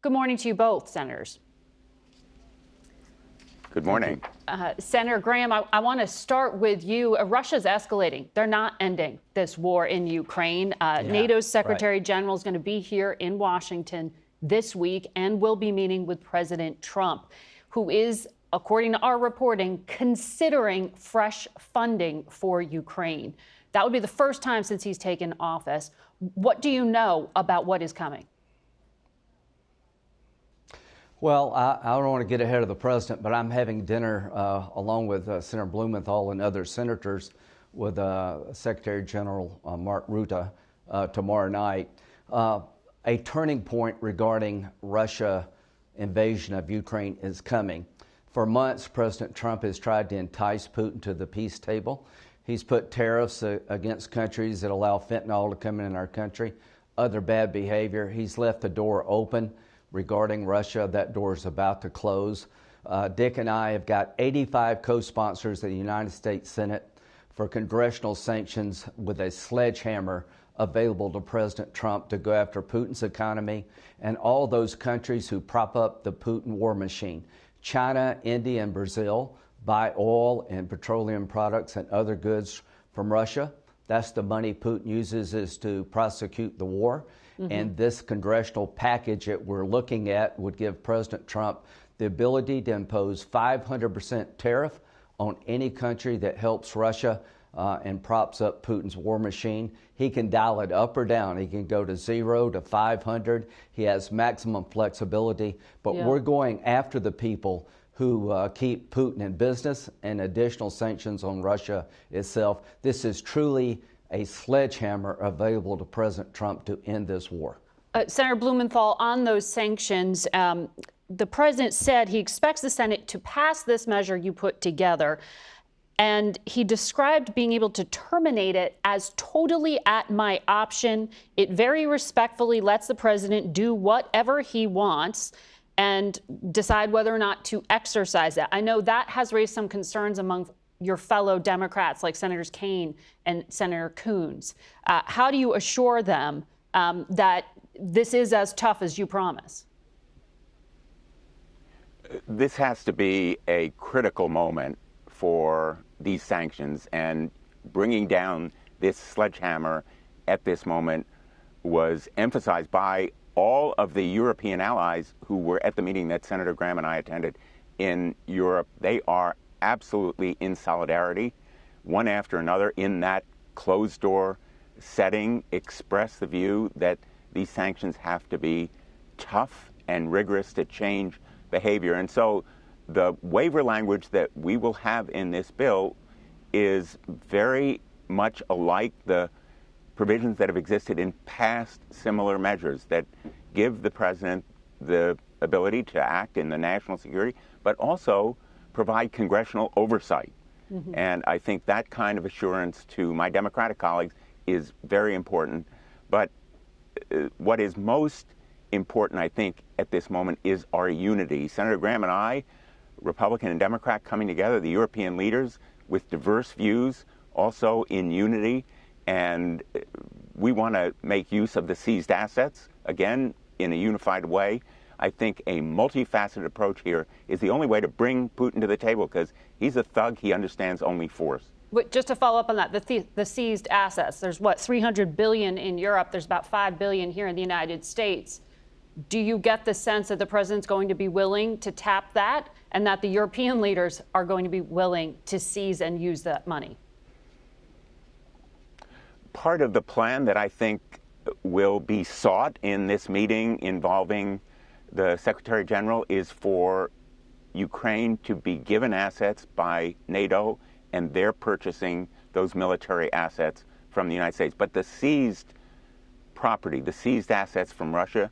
Good morning to you both, Senators. Good morning. Senator Graham, I want to start with you. Russia's escalating. They're not ending this war in Ukraine. NATO's Secretary General is going to be here in Washington this week and will be meeting with President Trump, who is, according to our reporting, considering fresh funding for Ukraine. That would be the first time since he's taken office. What do you know about what is coming? Well, I don't want to get ahead of the president, but I'm having dinner along with Senator Blumenthal and other senators with Secretary General Mark Rutte tomorrow night. A turning point regarding Russia invasion of Ukraine is coming. For months, President Trump has tried to entice Putin to the peace table. He's put tariffs against countries that allow fentanyl to come in our country, other bad behavior. He's left the door open regarding Russia. That door is about to close. Dick and I have got 85 co-sponsors at the United States Senate for congressional sanctions with a sledgehammer available to President Trump to go after Putin's economy and all those countries who prop up the Putin war machine. China, India, and Brazil buy oil and petroleum products and other goods from Russia. That's the money Putin uses is to prosecute the war. And this congressional package that we're looking at would give President Trump the ability to impose 500% tariff on any country that helps Russia and props up Putin's war machine. He can dial it up or down. He can go to 0 to 500. He has maximum flexibility. But we're going after the people who keep Putin in business and additional sanctions on Russia itself. This is truly a sledgehammer available to President Trump to end this war. Senator Blumenthal, on those sanctions, the president said he expects the Senate to pass this measure you put together, and he described being able to terminate it as totally at my option. It very respectfully lets the president do whatever he wants and decide whether or not to exercise that. I know that has raised some concerns among your fellow Democrats like Senators Kaine and Senator Coons. How do you assure them that this is as tough as you promise? This has to be a critical moment for these sanctions, and bringing down this sledgehammer at this moment was emphasized by all of the European allies who were at the meeting that Senator Graham and I attended in Europe. They are absolutely in solidarity, one after another, in that closed-door setting, express the view that these sanctions have to be tough and rigorous to change behavior. And so the waiver language that we will have in this bill is very much alike the provisions that have existed in past similar measures that give the president the ability to act in the national security, but also provide congressional oversight. And I think that kind of assurance to my Democratic colleagues is very important. But what is most important, I think, at this moment is our unity. Senator Graham and I, Republican and Democrat, coming together, the European leaders with diverse views, also in unity. And we want to make use of the seized assets, again, in a unified way. I think a multifaceted approach here is the only way to bring Putin to the table, because he's a thug. He understands only force. But just to follow up on that, the seized assets, there's what, 300 billion in Europe. There's about 5 billion here in the United States. Do you get the sense that the president's going to be willing to tap that and that the European leaders are going to be willing to seize and use that money? Part of the plan that I think will be sought in this meeting involving the Secretary General is for Ukraine to be given assets by NATO, and they're purchasing those military assets from the United States. But the seized property, the seized assets from Russia,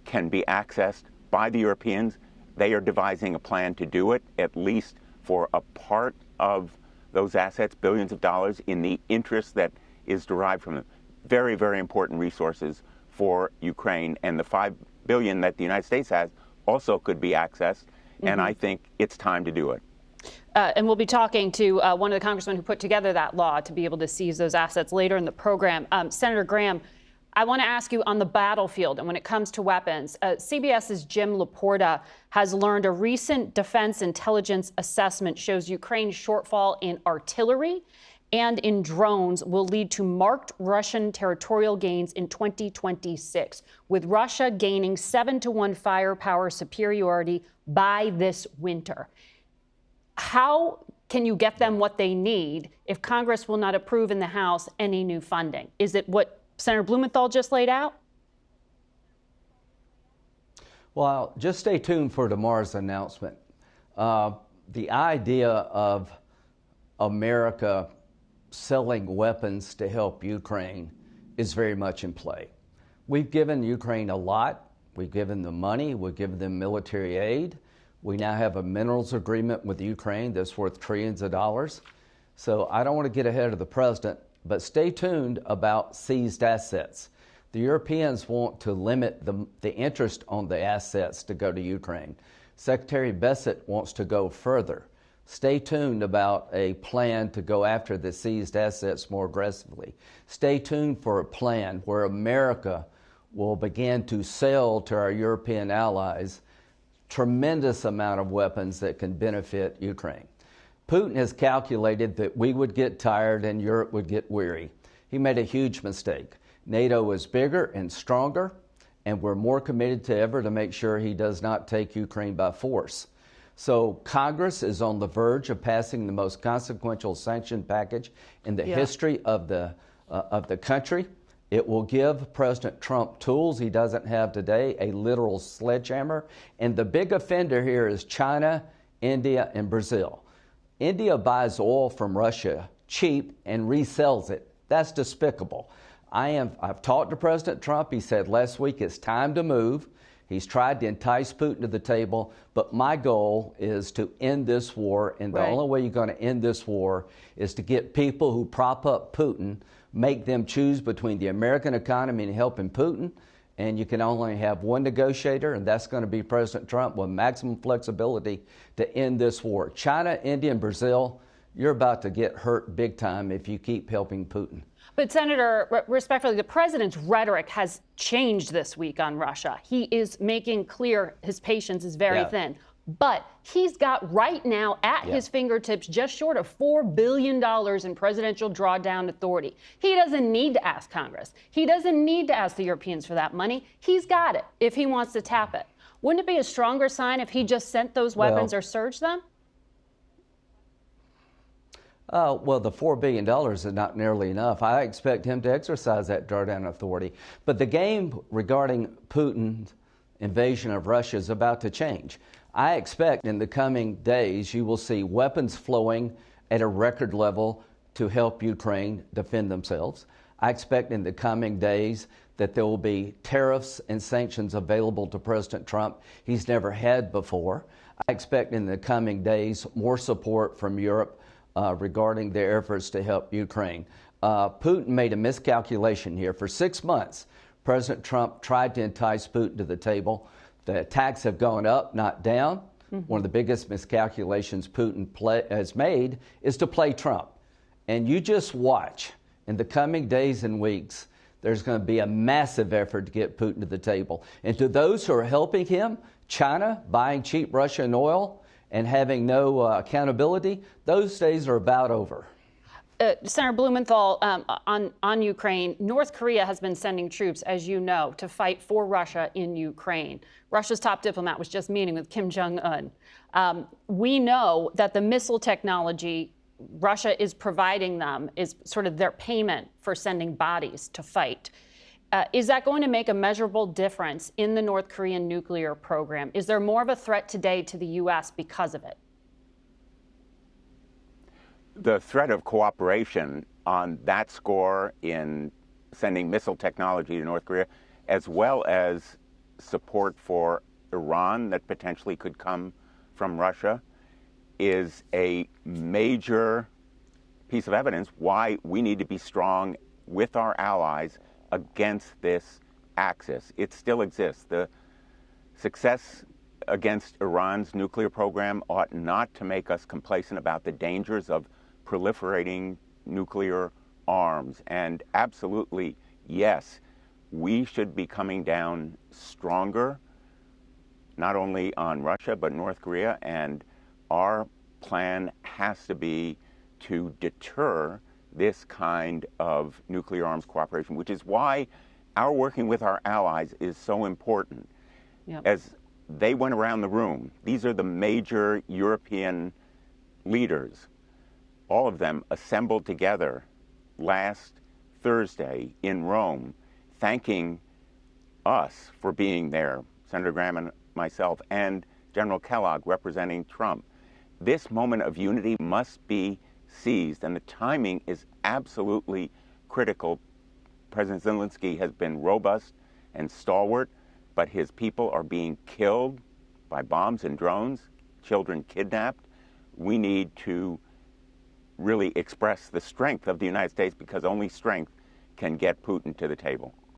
can be accessed by the Europeans. They are devising a plan to do it, at least for a part of those assets, billions of dollars, in the interest that is derived from them. Very, very important resources for Ukraine. And the $5 billion that the United States has also could be accessed. And I think it's time to do it. And we'll be talking to one of the congressmen who put together that law to be able to seize those assets later in the program. Senator Graham, I want to ask you on the battlefield and when it comes to weapons. CBS's Jim Laporta has learned a recent defense intelligence assessment shows Ukraine's shortfall in artillery and in drones will lead to marked Russian territorial gains in 2026, with Russia gaining 7-1 firepower superiority by this winter. How can you get them what they need if Congress will not approve in the House any new funding? Is it what Senator Blumenthal just laid out? Well, just stay tuned for tomorrow's announcement. The idea of America selling weapons to help Ukraine is very much in play. We've given Ukraine a lot. We've given them money. We've given them military aid. We now have a minerals agreement with Ukraine that's worth trillions of dollars. So I don't want to get ahead of the president, but stay tuned about seized assets. The Europeans want to limit the interest on the assets to go to Ukraine. Secretary Bessent wants to go further. Stay tuned about a plan to go after the seized assets more aggressively. Stay tuned for a plan where America will begin to sell to our European allies tremendous amount of weapons that can benefit Ukraine. Putin has calculated that we would get tired and Europe would get weary. He made a huge mistake. NATO is bigger and stronger, and we're more committed than ever to make sure he does not take Ukraine by force. So Congress is on the verge of passing the most consequential sanction package in the history of the country. It will give President Trump tools he doesn't have today, a literal sledgehammer. And the big offender here is China, India, and Brazil. India buys oil from Russia cheap and resells it. That's despicable. I've talked to President Trump. He said last week it's time to move. He's tried to entice Putin to the table, but my goal is to end this war, and the only way you're going to end this war is to get people who prop up Putin, make them choose between the American economy and helping Putin, and you can only have one negotiator, and that's going to be President Trump with maximum flexibility to end this war. China, India, and Brazil, you're about to get hurt big time if you keep helping Putin. But Senator, respectfully, the president's rhetoric has changed this week on Russia. He is making clear his patience is very thin. But he's got right now at his fingertips just short of $4 billion in presidential drawdown authority. He doesn't need to ask Congress. He doesn't need to ask the Europeans for that money. He's got it if he wants to tap it. Wouldn't it be a stronger sign if he just sent those weapons or surged them? Well, the $4 billion is not nearly enough. I expect him to exercise that drawdown authority. But the game regarding Putin's invasion of Russia is about to change. I expect in the coming days you will see weapons flowing at a record level to help Ukraine defend themselves. I expect in the coming days that there will be tariffs and sanctions available to President Trump he's never had before. I expect in the coming days more support from Europe regarding their efforts to help Ukraine. Putin made a miscalculation here. For 6 months, President Trump tried to entice Putin to the table. The attacks have gone up, not down. One of the biggest miscalculations Putin has made is to play Trump. And you just watch. In the coming days and weeks, there's going to be a massive effort to get Putin to the table. And to those who are helping him, China buying cheap Russian oil and having no accountability, those days are about over. Senator Blumenthal, on Ukraine, North Korea has been sending troops, as you know, to fight for Russia in Ukraine. Russia's top diplomat was just meeting with Kim Jong-un. We know that the missile technology Russia is providing them is sort of their payment for sending bodies to fight. Is that going to make a measurable difference in the North Korean nuclear program? Is there more of a threat today to the U.S. because of it? The threat of cooperation on that score in sending missile technology to North Korea, as well as support for Iran that potentially could come from Russia, is a major piece of evidence why we need to be strong with our allies against this axis. It still exists. The success against Iran's nuclear program ought not to make us complacent about the dangers of proliferating nuclear arms. And absolutely, yes, we should be coming down stronger, not only on Russia, but North Korea. And our plan has to be to deter this kind of nuclear arms cooperation, which is why our working with our allies is so important. Yep. As they went around the room, these are the major European leaders. All of them assembled together last Thursday in Rome, thanking us for being there, Senator Graham and myself, and General Kellogg representing Trump. This moment of unity must be seized, and the timing is absolutely critical. President Zelensky has been robust and stalwart, but his people are being killed by bombs and drones, children kidnapped. We need to really express the strength of the United States, because only strength can get Putin to the table.